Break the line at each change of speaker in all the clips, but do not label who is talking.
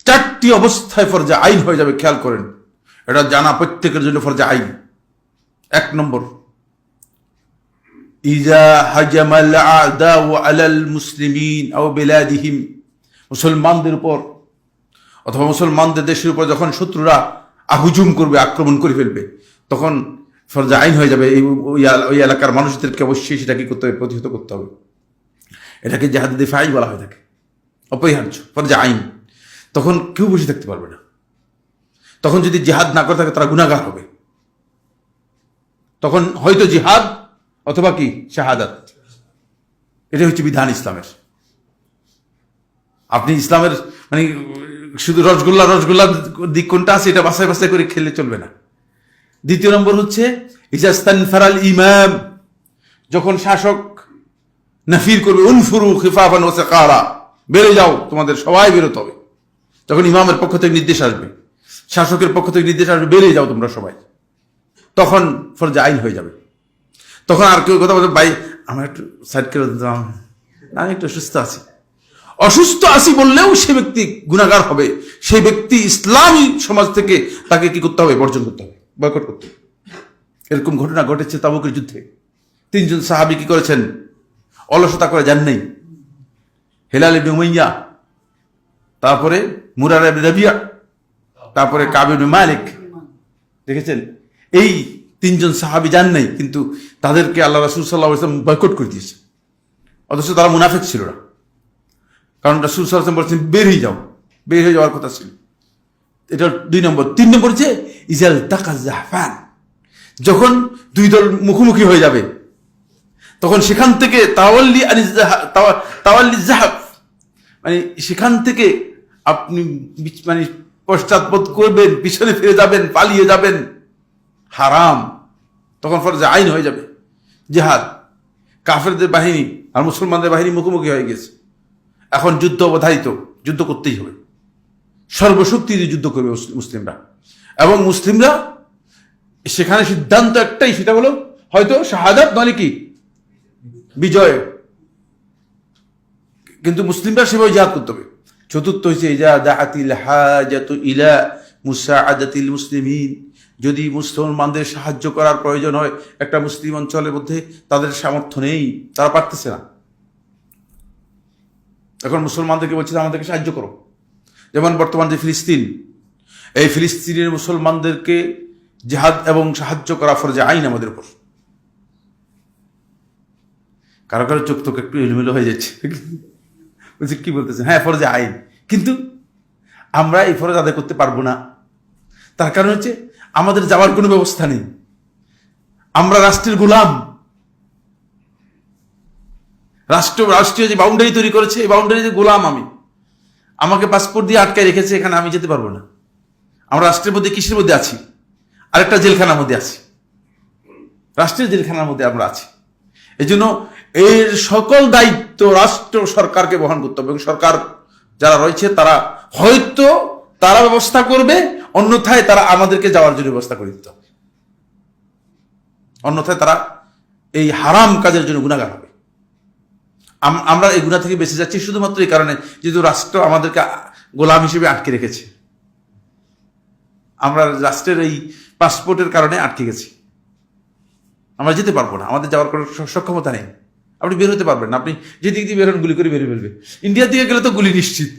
চারটি অবস্থায় ফরজে আইন হয়ে যাবে, খেয়াল করেন, এটা জানা প্রত্যেকের জন্য ফরজে আইন। 1 নম্বর, ইজা হাজামাল আ'দাউ আলাল মুসলিমিন আও বিলাদিহিম, মুসলমানদের উপর অথবা মুসলমানদের দেশের উপর যখন শত্রুরা হুজুম করবে, আক্রমণ করে ফেলবে, তখন ফরজে আইন হয়ে যাবে ওই এলাকার মানুষদেরকে অবশ্যই সেটা কি করতে হবে, প্রতিহত করতে হবে। এটাকে জিহাদে দিফাই বলা হয়ে থাকে, অপরিহার্য ফরজে আইন। তখন কেউ বসে থাকতে পারবে না। তখন যদি জিহাদ না করে থাকে তারা গুনাহগার হবে। তখন হয়তো জিহাদ অথবা কি শাহাদাত, এটা হচ্ছে বিধান ইসলামের। আপনি ইসলামের মানে শুধু রসগোল্লা দিক কোনটা আছে এটা বাছাই বাছাই করে খেললে চলবে না। 2 নম্বর হচ্ছে ইজাস্তানফারাল ইমাম, যখন শাসক নাফির করবে, উনফুরু খিফাফান ওয়া সিকারা, বেরো যাও, তোমাদের সবাই বেরোতে হবে। যখন ইমামের পক্ষ থেকে নির্দেশ আসবে, শাসকের পক্ষ থেকে নির্দেশ আসবে, বেরিয়ে যাও তোমরা সবাই, তখন ফরজে আইন হয়ে যাবে। তখন আর কেউ কথা বলবে, ভাই আমরা একটু সাইড করে দিতাম, আমি একটু অসুস্থ আছি বললেও সে ব্যক্তি গুনাহগার হবে। সেই ব্যক্তি ইসলামী সমাজ থেকে তাকে কি করতে হবে, বর্জন করতে হবে, বয়কট করতে হবে। এরকম ঘটনা ঘটেছে তাবুকের যুদ্ধে। 3 জন সাহাবী কি করেছেন, অলসতা করে যান নাই। হেলাল ইবনে উমাইয়া, তারপরে মুরারা ইবনে রাবিয়া, তারপরে কাব ইবনে মালিক। দেখেছেন, এই 3 জন সাহাবী যান নাই, কিন্তু তাদেরকে আল্লাহ রাসূল সাল্লাল্লাহু আলাইহি ওয়াসাল্লাম বয়কট করে দিয়েছে। অথচ তারা মুনাফিক ছিল না, কারণ রাসূল সাল্লাল্লাহু আলাইহি ওয়াসাল্লাম বলেছেন বের হয়ে যাওয়ার কথা ছিল। এটা 2 নম্বর। 3 নম্বর হচ্ছে ইজাল তাকাজ জাহফান, যখন 2 দল মুখোমুখি হয়ে যাবে, তখন সেখান থেকে তাওয়াল্লি জাহফ, মানে সেখান থেকে আপনি মানে পশ্চাৎপদ করবেন, পিছনে ফিরে যাবেন, পালিয়ে যাবেন, হারাম। তখন ফরজে আইন হয়ে যাবে জিহাদ। কাফেরদের বাহিনী আর মুসলমানদের বাহিনী মুখোমুখি হয়ে গেছে, এখন যুদ্ধ অবধারিত, যুদ্ধ করতেই হবে, সর্বশক্তি দিয়ে যুদ্ধ করবে মুসলিমরা। এবং মুসলিমরা সেখানে সিদ্ধান্ত একটাই, সেটা হলো হয়তো শাহাদাত নয় কি বিজয়, কিন্তু মুসলিমরা সেভাবে জিহাদ করতে হবে। 4র্থ হচ্ছে ইজা দাআতিল হাজাতু ইলা মুসাআদাতিল মুসলিমিন, যদি মুসলমানদের সাহায্য করার প্রয়োজন হয়, একটা মুসলিম অঞ্চলের মধ্যে তাদের সামর্থ্য নেই, তারা পারতেছে না, এখন মুসলমানদেরকে বলছে আমাদেরকে সাহায্য করো। যেমন বর্তমান যে ফিলিস্তিন, এই ফিলিস্তিনের মুসলমানদেরকে জিহাদ এবং সাহায্য করা ফরজে আইন আমাদের উপর। কারো কারো চোখ তোকে একটু এলোমেলো হয়ে যাচ্ছে, বলছি কি বলতেছেন, হ্যাঁ ফরজে আইন, কিন্তু আমরা এই ফরজ আদায় করতে পারবো না। তার কারণ হচ্ছে আমাদের যাওয়ার কোনো ব্যবস্থা নেই, আমরা রাষ্ট্রের গোলাম। রাষ্ট্রীয় যে বাউন্ডারি তৈরি করেছে, এই বাউন্ডারিতে গোলাম আমি, আমাকে পাসপোর্ট দিয়ে আটকায় রেখেছে, এখানে আমি যেতে পারবো না। আমরা রাষ্ট্রের মধ্যে কিসের মধ্যে আছি, আরেকটা জেলখানার মধ্যে আছি, রাষ্ট্রের জেলখানার মধ্যে আমরা আছি। এই জন্য এর সকল দায়িত্ব রাষ্ট্র সরকারকে বহন করতে হবে, এবং সরকার যারা রয়েছে তারা হয়তো তারা ব্যবস্থা করবে, অন্যথায় তারা আমাদেরকে যাওয়ার জন্য ব্যবস্থা করে দিতে হবে, অন্যথায় তারা এই হারাম কাজের জন্য গুনাহগার হবে। আমরা এই গুনাহ থেকে বেঁচে যাচ্ছি শুধুমাত্র এই কারণে, যেহেতু রাষ্ট্র আমাদেরকে গোলাম হিসেবে আটকে রেখেছে, আমরা রাষ্ট্রের এই পাসপোর্টের কারণে আটকে গেছি, আমরা যেতে পারবো না, আমাদের যাওয়ার কোনো সক্ষমতা নেই। আপনি বের হতে পারবেন না, আপনি যেদিক দিয়ে বেরোন গুলি করে বেরিয়ে ফেলবে। ইন্ডিয়ার দিকে গেলে তো গুলি নিশ্চিত,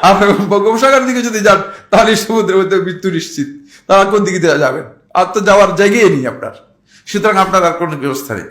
আপনি বঙ্গোপসাগরের দিকে যদি যান তাহলে সমুদ্রের মধ্যে মৃত্যু নিশ্চিত, তারা কোন দিকে যাবেন, আর তো যাওয়ার জায়গায় নেই আপনার, সুতরাং আপনার আর কোনো ব্যবস্থা নেই।